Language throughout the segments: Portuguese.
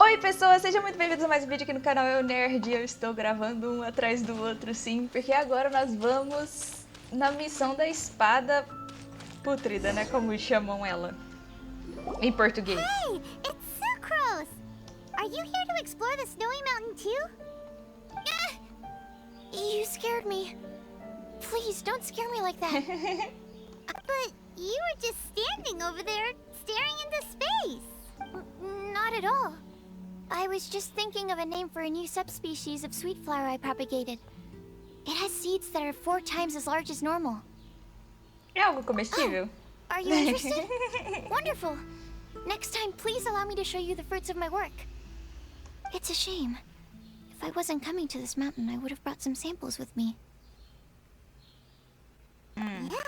Oi pessoas, sejam muito bem-vindos a mais um vídeo aqui no canal Eu Nerd. Eu estou gravando um atrás do outro, sim, porque agora nós vamos na missão da espada pútrida, né, como chamam ela em português. Hey, it's Sucrose! Are you here to explore the snowy mountain too? You scared me. Please, don't scare me like that. But you were just standing over there, staring into space. Not at all. I was just thinking of a name for a new subspecies of sweet flower I propagated. It has seeds that are 4 times as large as normal. É algo comestível? Oh, are you interested? Wonderful. Next time, please allow me to show you the fruits of my work. It's a shame. If I wasn't coming to this mountain, I would have brought some samples with me. Yeah.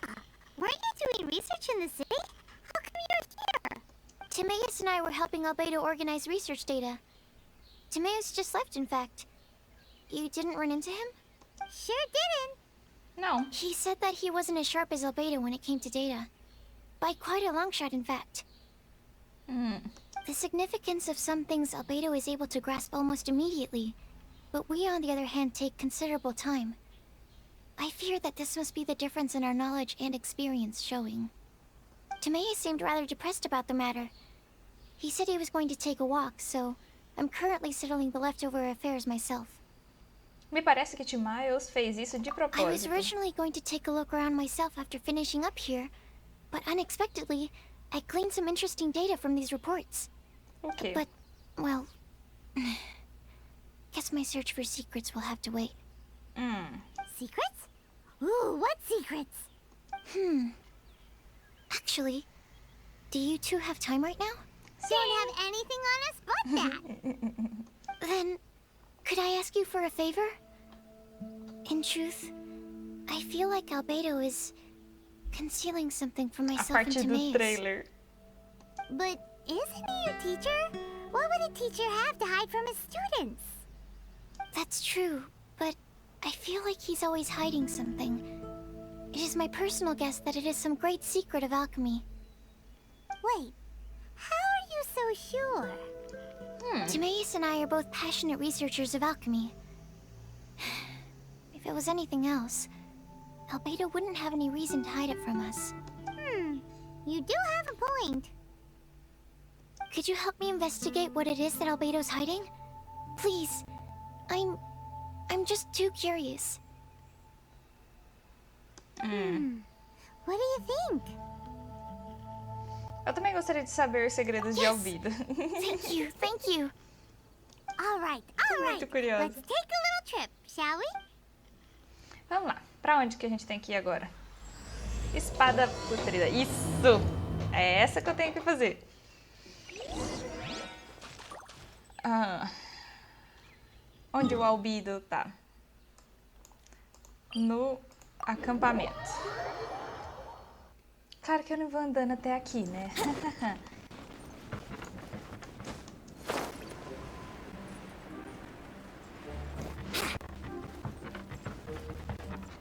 Weren't you doing research in the city? How come you're here? Timaeus and I were helping Albedo organize research data. Timaeus just left, in fact. You didn't run into him? Sure didn't. Não. He said that he wasn't as sharp as Albedo when it came to data. By quite a long shot, in fact. The significance of some things Albedo is able to grasp almost immediately, but we, on the other hand, take considerable time. I fear that this must be the difference in our knowledge and experience showing. Timaeus seemed rather depressed about the matter. He said he was going to take a walk, so I'm currently settling the leftover affairs myself. Me parece que Timaeus fez isso de propósito. I was originally going to take a look around myself after finishing up here, but unexpectedly, I gleaned some interesting data from these reports. Okay. But, well, guess my search for secrets will have to wait. Secrets? Ooh, what secrets? Actually, do you two have time right now? Don't have anything on us but that. Then, could I ask you for a favor? In truth, I feel like Albedo is concealing something from A myself parte and do Timaeus. trailer. But isn't he your teacher? What would a teacher have to hide from his students? That's true, but I feel like he's always hiding something. It is my personal guess that it is some great secret of alchemy. Wait, how are you so sure? Timaeus and I are both passionate researchers of alchemy. If it was anything else, Albedo wouldn't have any reason to hide it from us. You do have a point. Could you help me investigate what it is that Albedo's hiding? Please. I'm just too curious. What do you think? Eu também gostaria de saber os segredos de Albedo. Thank you. All right. Muito curiosa. Let's take a little trip, shall we? Vamos lá. Pra onde que a gente tem que ir agora? Espada putrida. Isso! É essa que eu tenho que fazer. Onde o Albedo tá? No acampamento. Claro que eu não vou andando até aqui, né?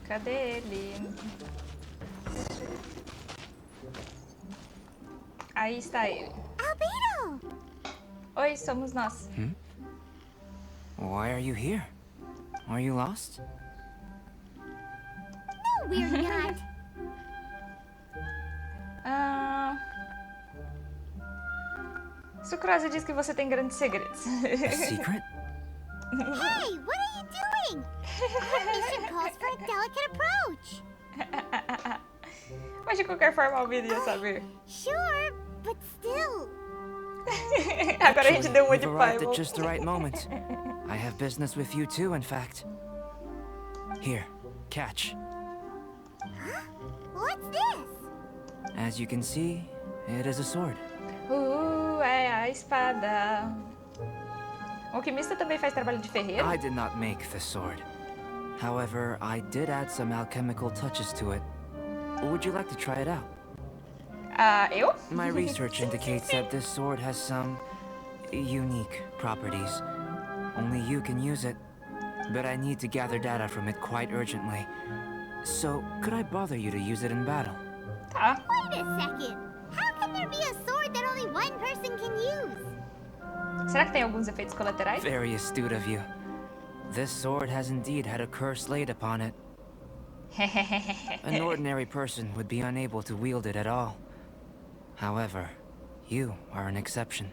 Cadê ele? Aí está ele. Albedo! Oi, somos nós. Why are you here? Are you lost? No, we're not. Sucrose diz que você tem grandes segredos. A secret? Hey, what are you doing? Our mission calls for a delicate approach. Mas de qualquer forma, o Albedo ia saber. Sure, but still. Agora a gente deu uma de You've pai. arrived at just the right moment. I have business with you too, in fact. Here, catch. What's this? As you can see, it is a sword. É a espada. O alquimista também faz trabalho de ferreiro? I did not make the sword. However, I did add some alchemical touches to it. Would you like to try it out? Eu? My research indicates that this sword has some unique properties. Only you can use it, but I need to gather data from it quite urgently. So, could I bother you to use it in battle? Tá. Wait a second. How can there be a sword that only one person can use? Será que tem alguns efeitos colaterais? Very astute of you. This sword has indeed had a curse laid upon it. An ordinary person would be unable to wield it at all. However, you are an exception.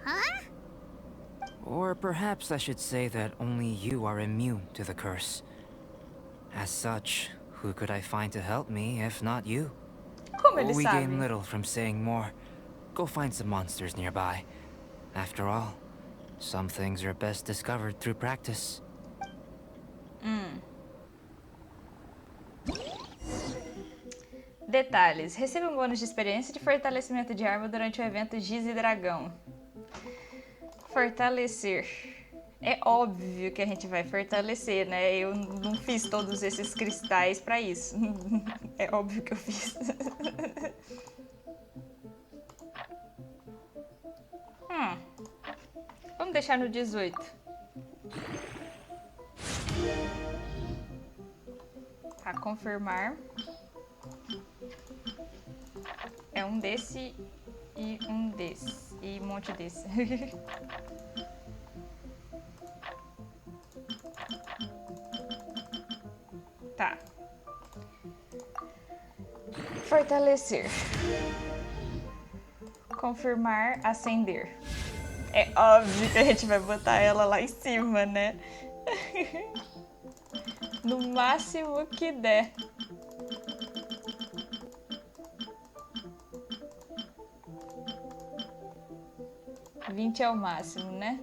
Huh? Or perhaps I should say that only you are immune to the curse. As such, who could I find to help me if not you? Como ele We sabe? gain little from saying more. Go find some monsters nearby. After all, some things are best discovered through practice. Detalhes. Receba um bônus de experiência de fortalecimento de arma durante o evento Giz e Dragão. Fortalecer. É óbvio que a gente vai fortalecer, né? Eu não fiz todos esses cristais pra isso. É óbvio que eu fiz. Vamos deixar no 18. Tá, confirmar. É um desse e um desse. E um monte desse. Tá. Fortalecer. Confirmar, acender. É óbvio que a gente vai botar ela lá em cima, né? No máximo que der. $20 é o máximo, né?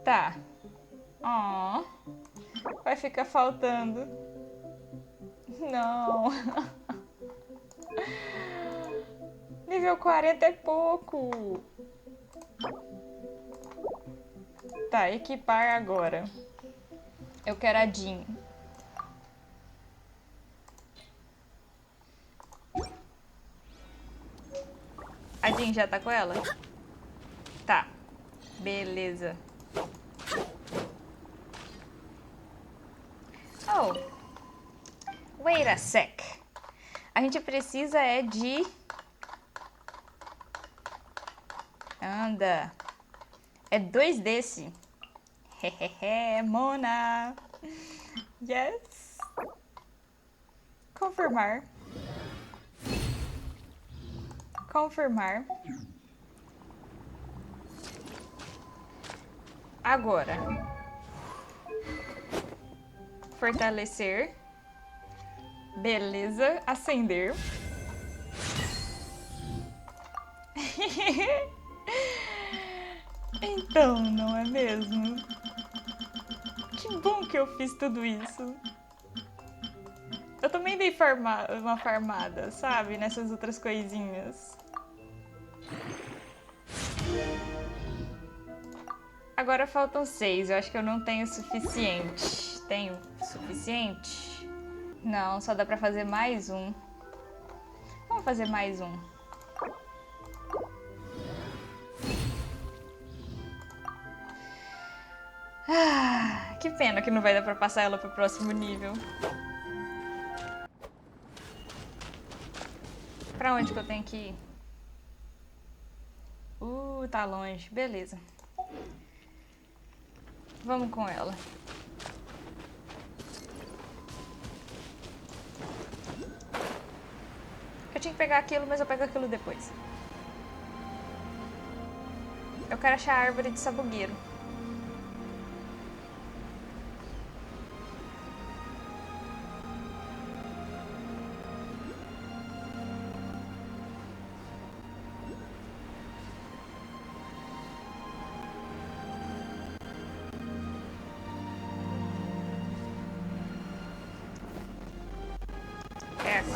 Tá. Ó. Vai ficar faltando. Não. Nível 40 é pouco. Tá, equipar agora. Eu quero a Jean. A Jean já tá com ela? Tá. Beleza. Oh. Wait a sec. A gente precisa é de... Anda. É 2 desse. Hehehe, Mona. Yes. Confirmar. Confirmar. Agora. Fortalecer. Beleza. Acender. Então, não é mesmo? Que bom que eu fiz tudo isso. Eu também dei uma farmada, sabe? Nessas outras coisinhas. Agora faltam 6. Eu acho que eu não tenho o suficiente. Tenho o suficiente? Não, só dá pra fazer mais um. Vamos fazer mais um. Ah, que pena que não vai dar pra passar ela pro próximo nível. Pra onde que eu tenho que ir? Tá longe. Beleza. Vamos com ela. Eu tinha que pegar aquilo, mas eu pego aquilo depois. Eu quero achar a árvore de sabugueiro.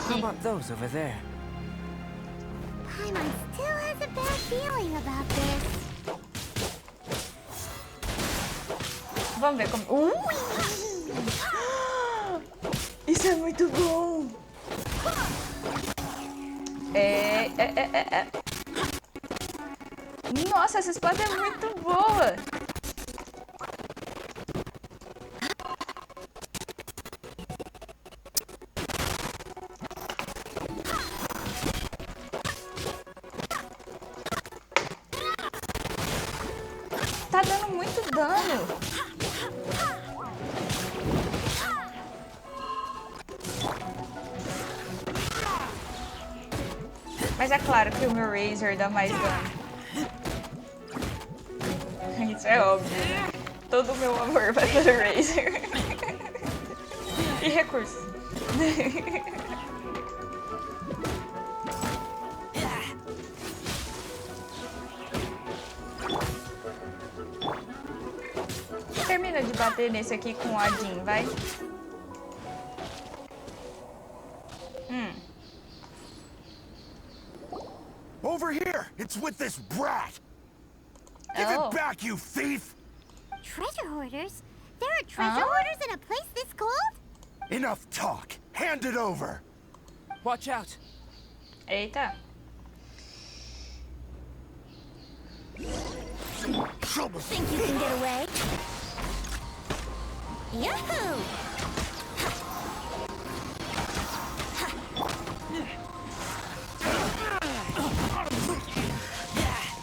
How about those over there? Paimon still has a bad feeling about this. Vamos ver como... Isso é muito bom! Nossa, essa espada é muito boa! dano. Mas é claro que o meu Razor dá mais dano. Isso é óbvio. Todo o meu amor vai para o Razor. E recursos. Termina de bater nesse aqui com o Adin, vai. Over here! It's with this brat! Give it back, you thief! Treasure hoarders? There are treasure hoarders in a place this cold? Enough talk! Hand it over! Watch out! Eita. Think you can get away? Yahoo!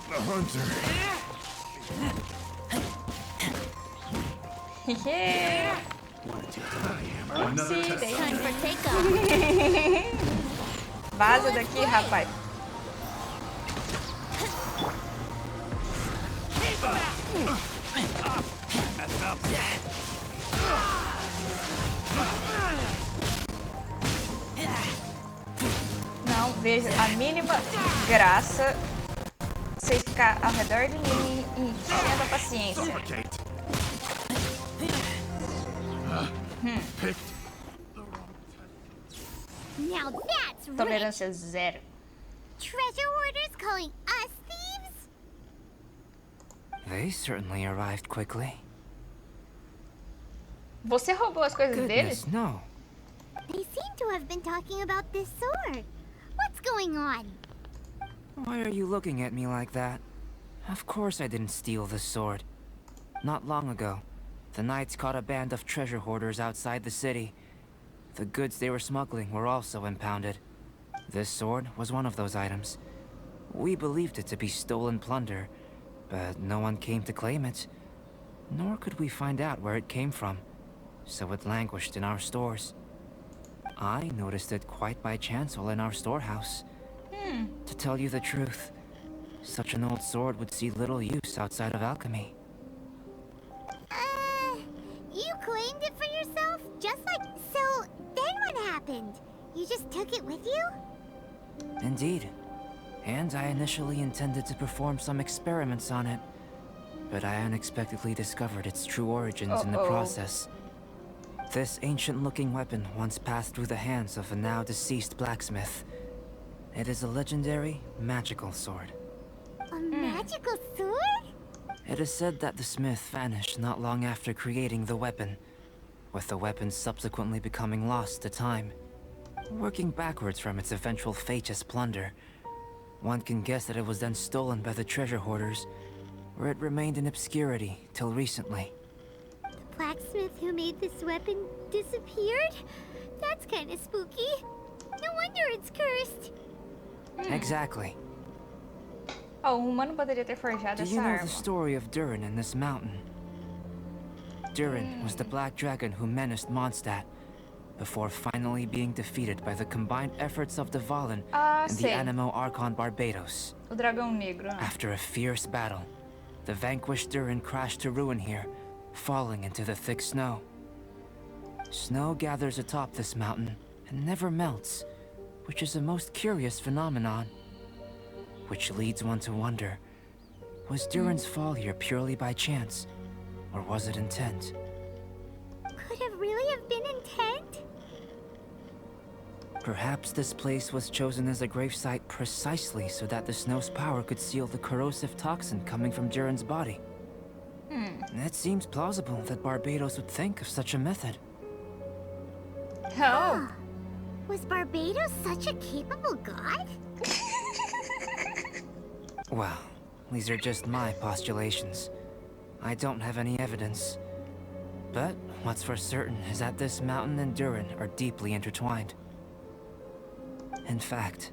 The hunter. Yeah. Oopsie, Time for takeoff. Vaza daqui, rapaz. Não vejo a mínima graça vocês ficar ao redor de mim e enchendo a paciência. Now that's right. Tolerância zero. Treasure hoarders calling us thieves? They certainly arrived quickly. Você roubou as coisas deles? Goodness, no. They seem to have been talking about this sword. What's going on? Why are you looking at me like that? Of course I didn't steal this sword. Not long ago, the knights caught a band of treasure hoarders outside the city. The goods they were smuggling were also impounded. This sword was one of those items. We believed it to be stolen plunder, but no one came to claim it. Nor could we find out where it came from, so it languished in our stores. I noticed it quite by chance while in our storehouse. To tell you the truth, such an old sword would see little use outside of alchemy. You claimed it for yourself? Just like... So, then what happened? You just took it with you? Indeed. And I initially intended to perform some experiments on it, but I unexpectedly discovered its true origins in the process. This ancient-looking weapon once passed through the hands of a now-deceased blacksmith. It is a legendary, magical sword. A magical sword? It is said that the smith vanished not long after creating the weapon, with the weapon subsequently becoming lost to time. Working backwards from its eventual fate as plunder, one can guess that it was then stolen by the treasure hoarders, where it remained in obscurity till recently. The blacksmith who made this weapon disappeared? That's kind of spooky. No wonder it's cursed. Exactly. Oh, o humano poderia ter forjado Do essa you know arma. the story of Durin in this mountain? Durin was the black dragon who menaced Mondstadt, before finally being defeated by the combined efforts of the Valen and the sei. Animo Archon Barbados. O dragão negro. After a fierce battle, the vanquished Durin crashed to ruin here, falling into the thick snow. Snow gathers atop this mountain and never melts, which is a most curious phenomenon. Which leads one to wonder, was Durin's fall here purely by chance, or was it intent? Could it really have been intent? Perhaps this place was chosen as a gravesite precisely so that the snow's power could seal the corrosive toxin coming from Durin's body. It seems plausible that Barbados would think of such a method. Oh. Was Barbados such a capable god? Well, these are just my postulations. I don't have any evidence. But what's for certain is that this mountain and Durin are deeply intertwined. In fact,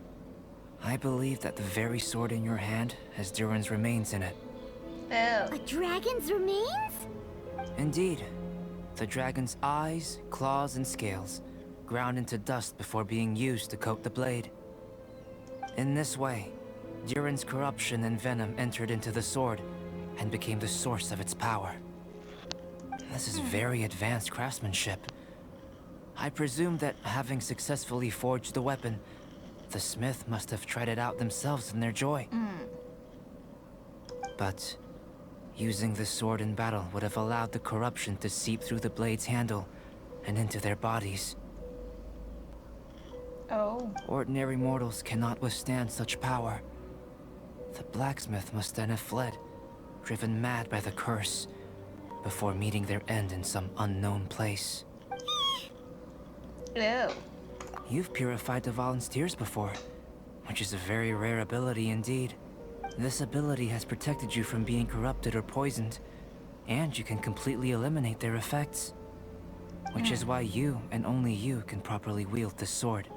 I believe that the very sword in your hand has Durin's remains in it. Oh. A dragon's remains? Indeed. The dragon's eyes, claws, and scales ground into dust before being used to coat the blade. In this way, Durin's corruption and venom entered into the sword and became the source of its power. This is very advanced craftsmanship. I presume that having successfully forged the weapon, the smith must have tried it out themselves in their joy. But using the sword in battle would have allowed the corruption to seep through the blade's handle and into their bodies. Oh. Ordinary mortals cannot withstand such power. The blacksmith must then have fled, driven mad by the curse, before meeting their end in some unknown place. Oh. You've purified the volunteers before, which is a very rare ability indeed. This ability has protected you from being corrupted or poisoned, and you can completely eliminate their effects. Which is why you, and only you, can properly wield this sword.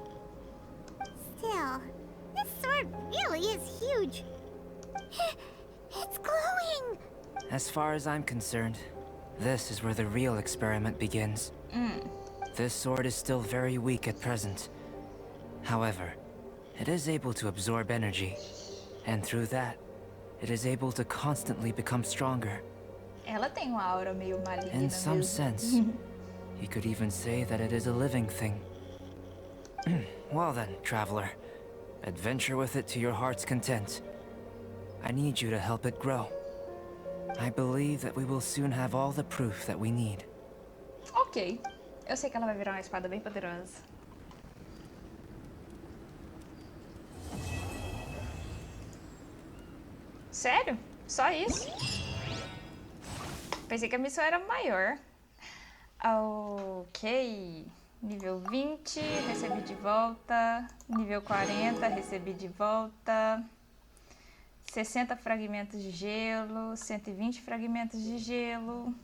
Still, this sword really is huge. It's glowing! As far as I'm concerned, this is where the real experiment begins. This sword is still very weak at present. However, it is able to absorb energy, and through that, it is able to constantly become stronger. Ela tem uma aura meio maligna In some mesmo. sense, you could even say that it is a living thing. Well then, traveler, adventure with it to your heart's content. I need you to help it grow. I believe that we will soon have all the proof that we need. Ok. Eu sei que ela vai virar uma espada bem poderosa. Sério? Só isso? Pensei que a missão era maior. Ok. Nível 20, recebi de volta. Nível 40, recebi de volta. 60 fragmentos de gelo. 120 fragmentos de gelo.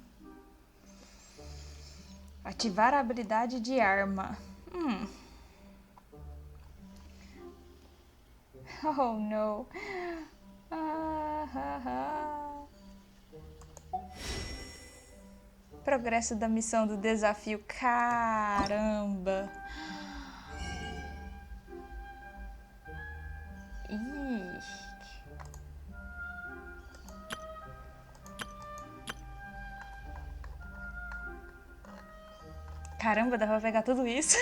Ativar a habilidade de arma. Oh, não. Progresso da missão do desafio. Caramba. Ih. Caramba, dá pra pegar tudo isso?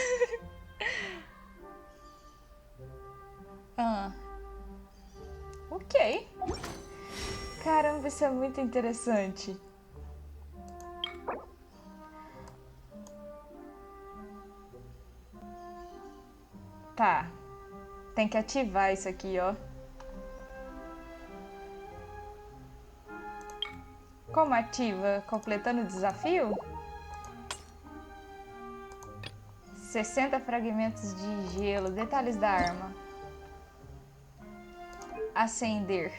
Ok. Caramba, isso é muito interessante. Tá. Tem que ativar isso aqui, ó. Como ativa? Completando o desafio? 60 fragmentos de gelo. Detalhes da arma. Acender.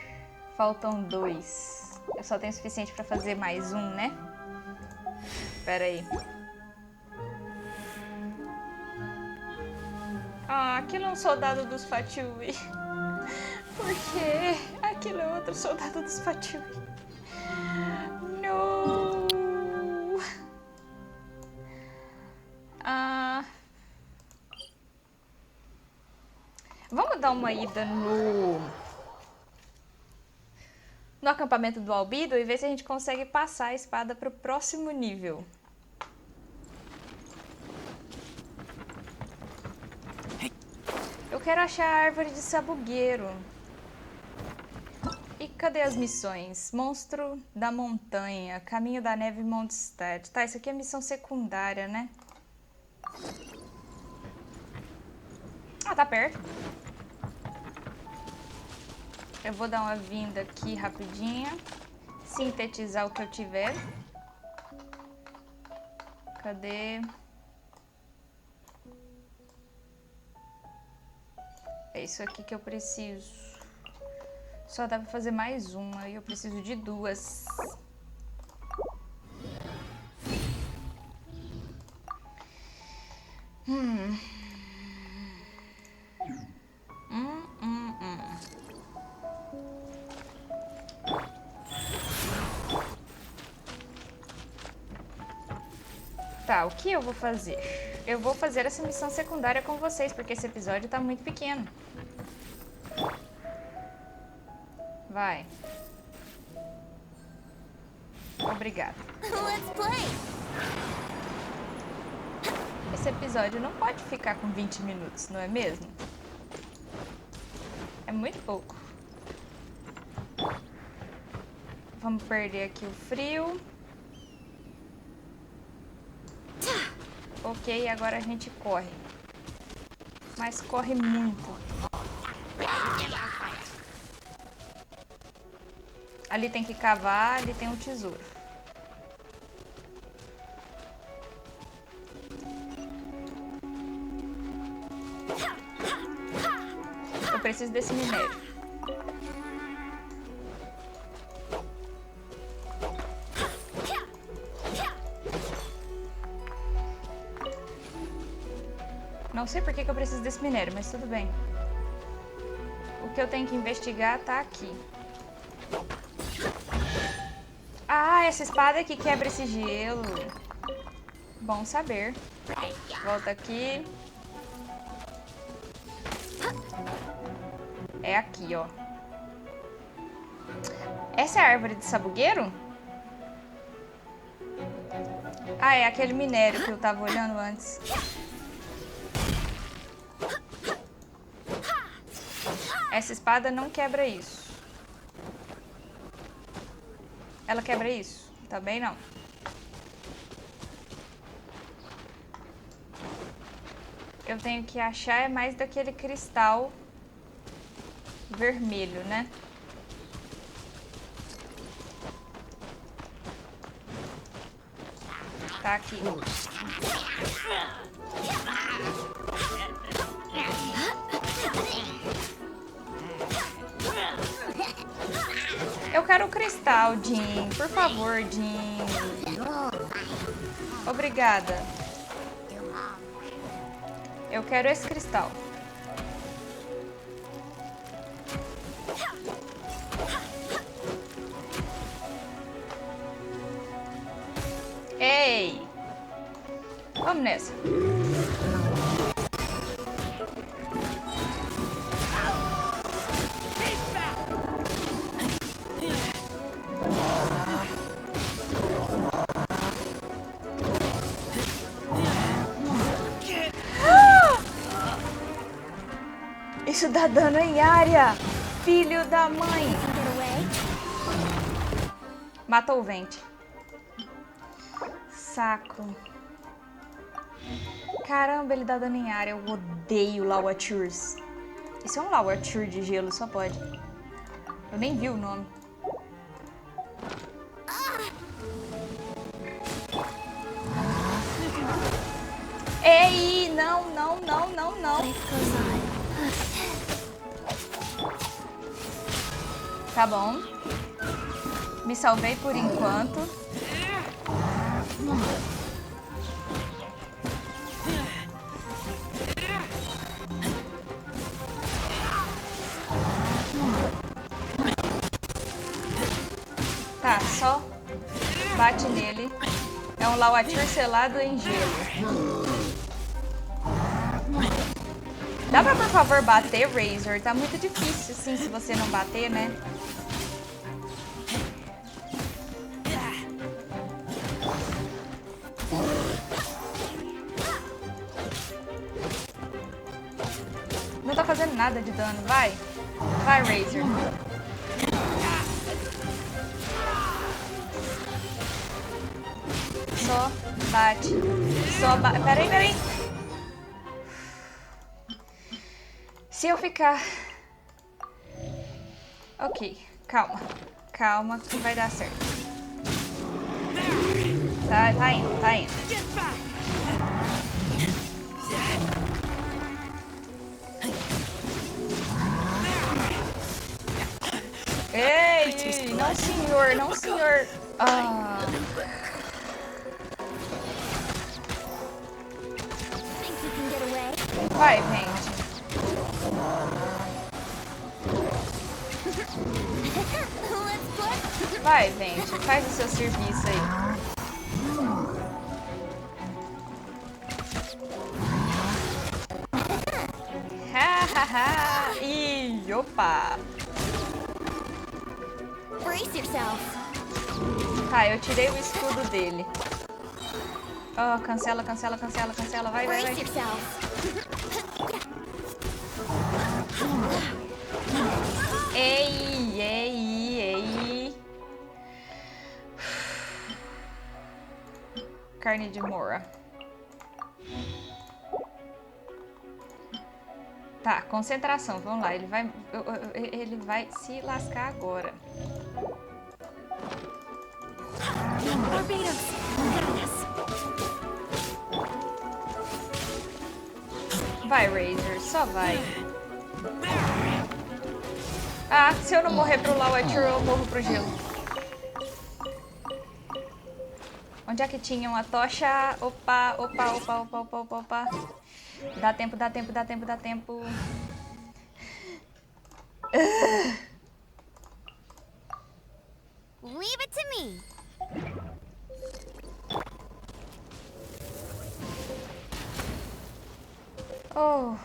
Faltam 2. Eu só tenho o suficiente pra fazer mais um, né? Pera aí. Ah, aquilo é um soldado dos Fatui. Por quê? Aquilo é outro soldado dos Fatui. Não. Vamos dar uma ida no acampamento do Albedo e ver se a gente consegue passar a espada para o próximo nível. Eu quero achar a árvore de sabugueiro. E cadê as missões? Monstro da montanha, caminho da neve e Mondstadt. Tá, isso aqui é missão secundária, né? Ah, tá perto. Eu vou dar uma vinda aqui rapidinha. Sintetizar o que eu tiver. Cadê? É isso aqui que eu preciso. Só dá pra fazer mais uma e eu preciso de 2. Tá, o que eu vou fazer? Eu vou fazer essa missão secundária com vocês, porque esse episódio tá muito pequeno. Vai. Obrigada. Let's play. Esse episódio não pode ficar com 20 minutos, não é mesmo? É muito pouco. Vamos perder aqui o frio. Ok, agora a gente corre. Mas corre muito. Ali tem que cavar, ali tem um tesouro. Eu preciso desse minério. Não sei por que eu preciso desse minério, mas tudo bem. O que eu tenho que investigar tá aqui. Ah, essa espada aqui quebra esse gelo. Bom saber. Volta aqui. É aqui, ó. Essa é a árvore de sabugueiro? Ah, é aquele minério que eu tava olhando antes. Essa espada não quebra isso. Ela quebra isso? Também não. Eu tenho que achar é mais daquele cristal vermelho, né? Tá aqui. Eu quero o cristal, Jim. Por favor, Jim. Obrigada. Eu quero esse cristal. Ei! Vamos nessa. Isso dá dano em área! Filho da mãe! Matou o vente. Saco. Caramba, ele dá dano em área. Eu odeio Lawatures. Isso é um Lawature de gelo, só pode. Eu nem vi o nome. Ei, não, não, não, não, não. Tá bom. Me salvei por enquanto. Tá, só bate nele. É um Lawature selado em gelo. Dá pra, por favor, bater, Razor? Tá muito difícil, assim, se você não bater, né? Não tá fazendo nada de dano. Vai. Vai, Razor. Só bate. Só bate. Peraí, peraí. Se eu ficar... Ok, calma. Calma que vai dar certo. Tá indo, tá indo. Ei, não senhor, não senhor. Ah. Vai, gente. Vai, gente, faz o seu serviço aí. Hahaha! Ih, opa! Brace yourself. Tá, eu tirei o escudo dele. Oh, cancela, cancela, cancela, cancela. Vai, vai, vai. Brace yourself. Ei, ei, ei. Carne de mora. Tá, concentração. Vamos lá. Ele vai se lascar agora. Vai, Razor. Só vai. Ah, se eu não morrer pro Lawatcher, eu morro pro gelo. Onde é que tinha uma tocha? Opa, opa, opa, opa, opa, opa, opa. Dá tempo, dá tempo, dá tempo, dá tempo. Leave it to me. Oh.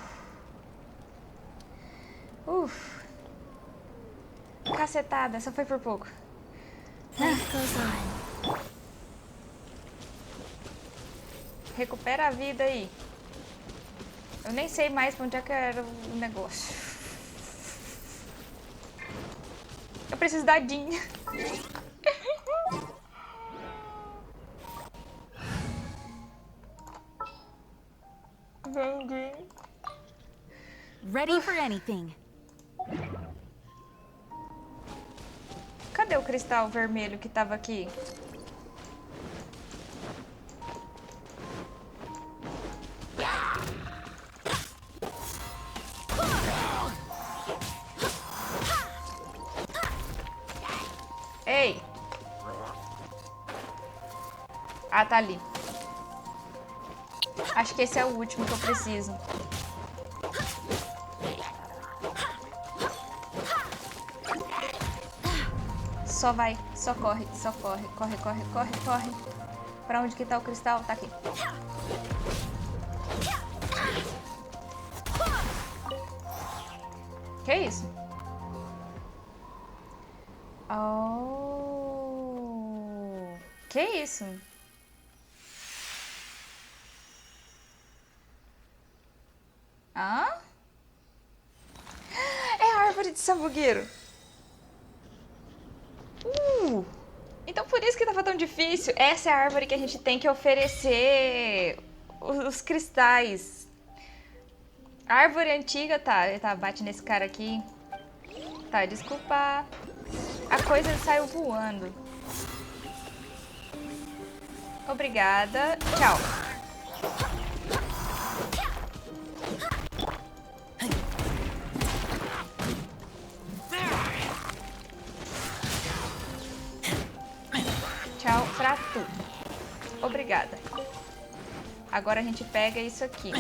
Cacetada, essa foi por pouco. Life goes on. Recupera a vida aí. Eu nem sei mais pra onde é que era o negócio. Eu preciso da Dinha. Ready for anything. Cadê o cristal vermelho que tava aqui? Ei! Ah, tá ali. Acho que esse é o último que eu preciso. Só vai, só corre, só corre. Corre, corre, corre, corre. Pra onde que tá o cristal? Tá aqui. Que isso? Oh. Que isso? Hã? É a árvore de sambugueiro. Então por isso que tava tão difícil. Essa é a árvore que a gente tem que oferecer os cristais. A árvore antiga, tá, bate nesse cara aqui. Tá, desculpa. A coisa saiu voando. Obrigada. Tchau. Tchau pra tu. Obrigada. Agora a gente pega isso aqui.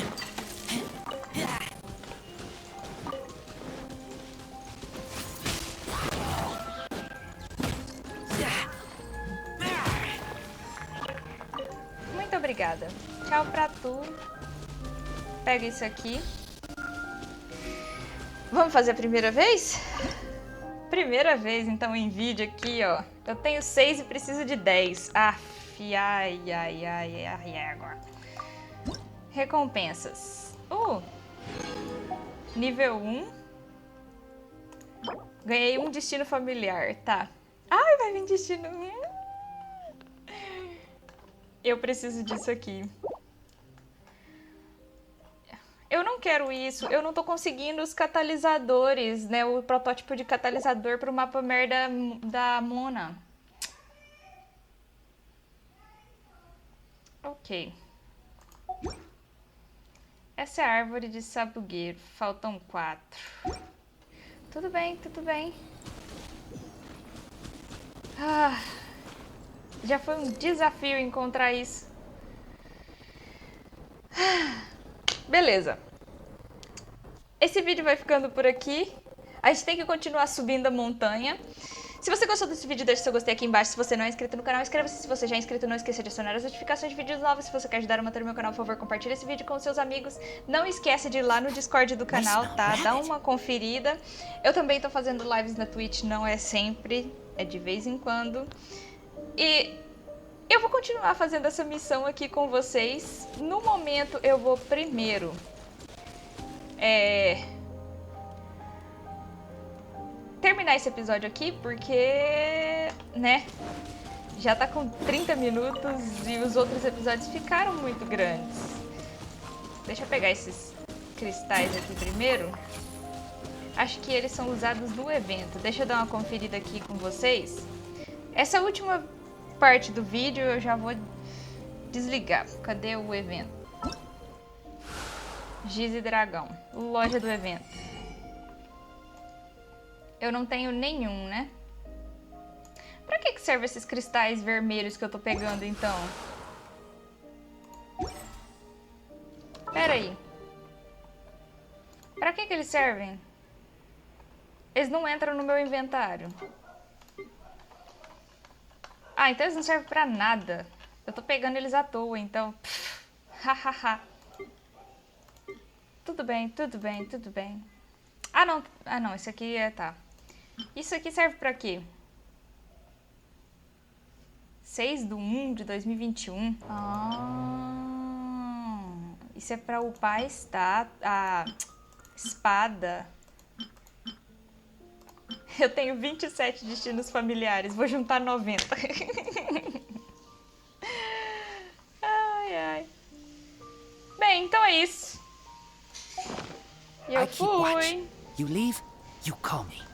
Muito obrigada. Tchau pra tu. Pega isso aqui. Vamos fazer a primeira vez? Primeira vez, então, em vídeo aqui, ó. Eu tenho 6 e preciso de 10. Aff, ai, ai, ai, ai, agora. Recompensas. Nível 1. Ganhei um destino familiar, tá. Ai, vai vir destino. Eu preciso disso aqui. Eu não quero isso, eu não tô conseguindo os catalisadores, né? O protótipo de catalisador pro mapa merda da Mona. Ok. Essa é a árvore de sabugueiro. Faltam 4. Tudo bem, tudo bem. Ah, já foi um desafio encontrar isso. Beleza. Esse vídeo vai ficando por aqui. A gente tem que continuar subindo a montanha. Se você gostou desse vídeo, deixa seu gostei aqui embaixo. Se você não é inscrito no canal, inscreva-se. Se você já é inscrito, não esqueça de acionar as notificações de vídeos novos. Se você quer ajudar a manter o meu canal, por favor, compartilhe esse vídeo com seus amigos. Não esquece de ir lá no Discord do canal, tá? Dá uma conferida. Eu também tô fazendo lives na Twitch, não é sempre, é de vez em quando. E eu vou continuar fazendo essa missão aqui com vocês. No momento, eu vou primeiro... terminar esse episódio aqui, porque, né, já tá com 30 minutos e os outros episódios ficaram muito grandes. Deixa eu pegar esses cristais aqui primeiro. Acho que eles são usados no evento. Deixa eu dar uma conferida aqui com vocês. Essa última parte do vídeo eu já vou desligar. Cadê o evento? Giz e dragão. Loja do evento. Eu não tenho nenhum, né? Pra que servem esses cristais vermelhos que eu tô pegando, então? Pera aí. Pra que eles servem? Eles não entram no meu inventário. Ah, então eles não servem pra nada. Eu tô pegando eles à toa, então... Hahaha. Tudo bem, tudo bem, tudo bem. Ah, não. Ah, não. Esse aqui é... Tá. Isso aqui serve pra quê? 6/1/2021. Ah, isso é pra upar a espada. Eu tenho 27 destinos familiares. Vou juntar 90. Ai, ai. Bem, então é isso. E eu fui. You leave, you call me.